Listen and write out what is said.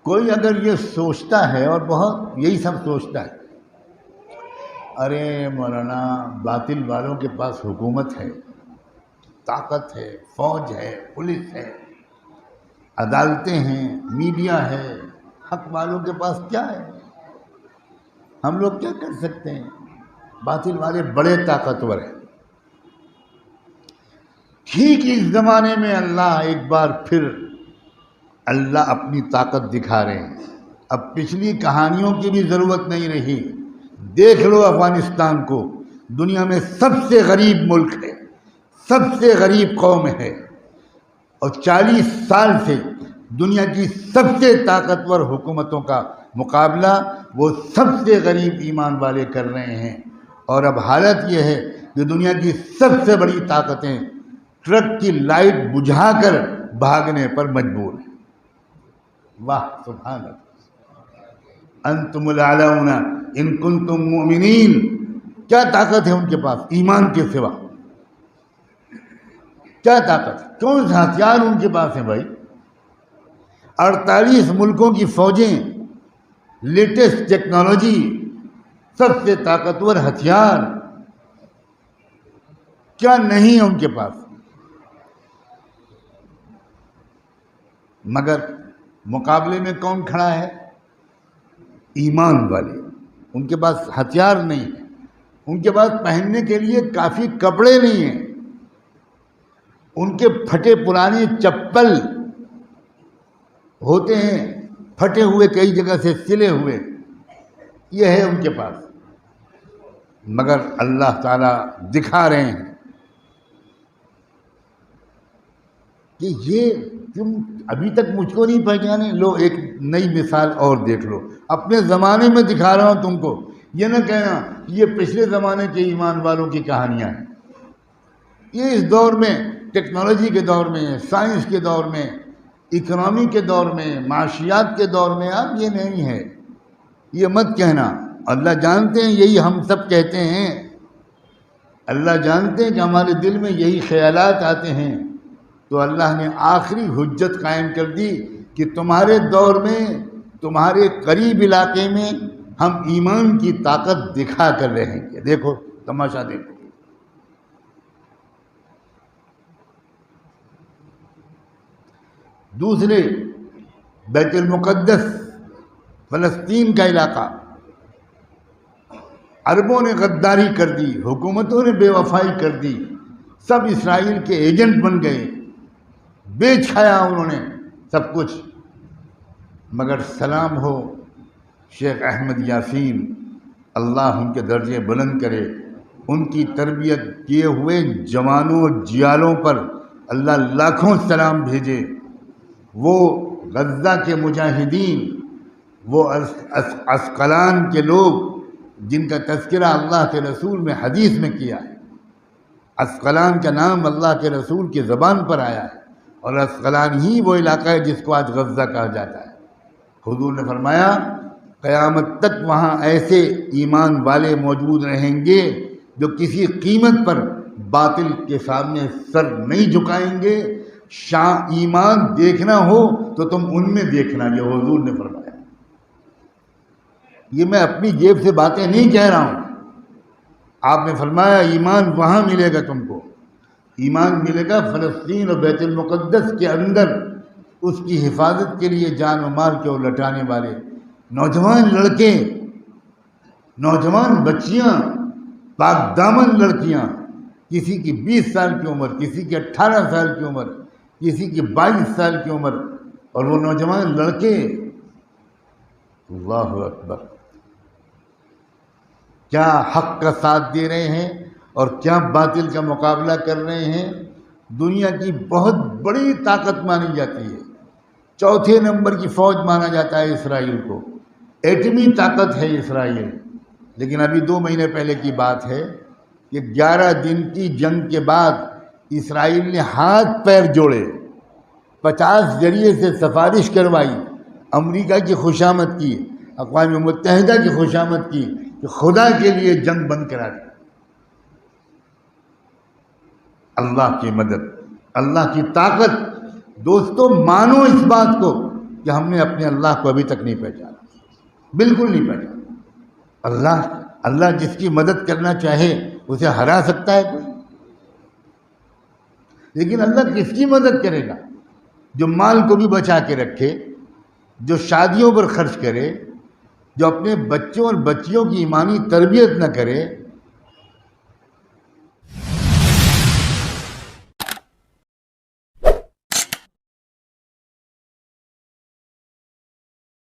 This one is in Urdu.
کوئی اگر یہ سوچتا ہے اور بہت یہی سب سوچتا ہے، ارے مولانا باطل والوں کے پاس حکومت ہے، طاقت ہے، فوج ہے، پولیس ہے، عدالتیں ہیں، میڈیا ہے، حق والوں کے پاس کیا ہے؟ ہم لوگ کیا کر سکتے ہیں؟ باطل والے بڑے طاقتور ہیں۔ ٹھیک اس زمانے میں اللہ ایک بار پھر اللہ اپنی طاقت دکھا رہے ہیں۔ اب پچھلی کہانیوں کی بھی ضرورت نہیں رہی۔ دیکھ لو افغانستان کو، دنیا میں سب سے غریب ملک ہے، سب سے غریب قوم ہے، اور 40 سال سے دنیا کی سب سے طاقتور حکومتوں کا مقابلہ وہ سب سے غریب ایمان والے کر رہے ہیں۔ اور اب حالت یہ ہے کہ دنیا کی سب سے بڑی طاقتیں ٹرک کی لائٹ بجھا کر بھاگنے پر مجبور ہیں۔ واہ سبحان اللہ! انتم الاعلون ان کنتم مؤمنین۔ کیا طاقت ہے ان کے پاس ایمان کے سوا؟ کیا طاقت، کون سے ہتھیار ان کے پاس ہیں بھائی؟ 48 ملکوں کی فوجیں، لیٹسٹ ٹیکنالوجی، سب سے طاقتور ہتھیار، کیا نہیں ہے ان کے پاس؟ مگر مقابلے میں کون کھڑا ہے؟ ایمان والے۔ ان کے پاس ہتھیار نہیں ہے، ان کے پاس پہننے کے لیے کافی کپڑے نہیں ہیں، ان کے پھٹے پرانے چپل ہوتے ہیں، پھٹے ہوئے، کئی جگہ سے سلے ہوئے، یہ ہے ان کے پاس۔ مگر اللہ تعالیٰ دکھا رہے ہیں کہ یہ تم ابھی تک مجھ کو نہیں پہچانے، لو ایک نئی مثال اور دیکھ لو، اپنے زمانے میں دکھا رہا ہوں تم کو، یہ نہ کہنا یہ پچھلے زمانے کے ایمان والوں کی کہانیاں ہیں۔ یہ اس دور میں، ٹیکنالوجی کے دور میں، سائنس کے دور میں، اکنامی کے دور میں، معاشیات کے دور میں اب یہ نہیں ہے، یہ مت کہنا۔ اللہ جانتے ہیں یہی ہم سب کہتے ہیں، اللہ جانتے ہیں کہ ہمارے دل میں یہی خیالات آتے ہیں، تو اللہ نے آخری حجت قائم کر دی کہ تمہارے دور میں، تمہارے قریب علاقے میں ہم ایمان کی طاقت دکھا کر رہیں گے۔ دیکھو تماشا دیکھو۔ دوسرے، بیت المقدس، فلسطین کا علاقہ، عربوں نے غداری کر دی، حکومتوں نے بے وفائی کر دی، سب اسرائیل کے ایجنٹ بن گئے، بیچ کھایا انہوں نے سب کچھ۔ مگر سلام ہو شیخ احمد یاسین، اللہ ان کے درجے بلند کرے، ان کی تربیت کیے ہوئے جوانوں جیالوں پر اللہ لاکھوں سلام بھیجے۔ وہ غزہ کے مجاہدین، وہ عسقلان کے لوگ جن کا تذکرہ اللہ کے رسول میں حدیث میں کیا ہے، عسقلان کا نام اللہ کے رسول کی زبان پر آیا ہے، اور عسقلان ہی وہ علاقہ ہے جس کو آج غزہ کہا جاتا ہے۔ حضور نے فرمایا قیامت تک وہاں ایسے ایمان والے موجود رہیں گے جو کسی قیمت پر باطل کے سامنے سر نہیں جھکائیں گے۔ ایمان دیکھنا ہو تو تم ان میں دیکھنا، یہ حضور نے فرمایا۔ یہ میں اپنی جیب سے باتیں نہیں کہہ رہا ہوں، آپ نے فرمایا ایمان وہاں ملے گا تم کو، ایمان ملے گا فلسطین اور بیت المقدس کے اندر، اس کی حفاظت کے لیے جان و مال کو لٹانے والے نوجوان لڑکے، نوجوان بچیاں، پاک دامن لڑکیاں، کسی کی 20 سال کی عمر، کسی کی 18 سال کی عمر، کسی کی 22 سال کی عمر، اور وہ نوجوان لڑکے، اللہ اکبر، کیا حق کا ساتھ دے رہے ہیں اور کیا باطل کا مقابلہ کر رہے ہیں۔ دنیا کی بہت بڑی طاقت مانی جاتی ہے، چوتھے نمبر کی فوج مانا جاتا ہے اسرائیل کو، ایٹمی طاقت ہے اسرائیل۔ لیکن ابھی 2 مہینے پہلے کی بات ہے کہ 11 دن کی جنگ کے بعد اسرائیل نے ہاتھ پیر جوڑے، 50 ذریعے سے سفارش کروائی، امریکہ کی خوشامد کی، اقوام متحدہ کی خوشامد کی کہ خدا کے لیے جنگ بند کرا دی۔ اللہ کی مدد، اللہ کی طاقت، دوستو مانو اس بات کو کہ ہم نے اپنے اللہ کو ابھی تک نہیں پہچانا، بالکل نہیں پہچانا۔ اللہ جس کی مدد کرنا چاہے اسے ہرا سکتا ہے کوئی، لیکن اللہ کس کی مدد کرے گا؟ جو مال کو بھی بچا کے رکھے، جو شادیوں پر خرچ کرے، جو اپنے بچوں اور بچیوں کی ایمانی تربیت نہ کرے،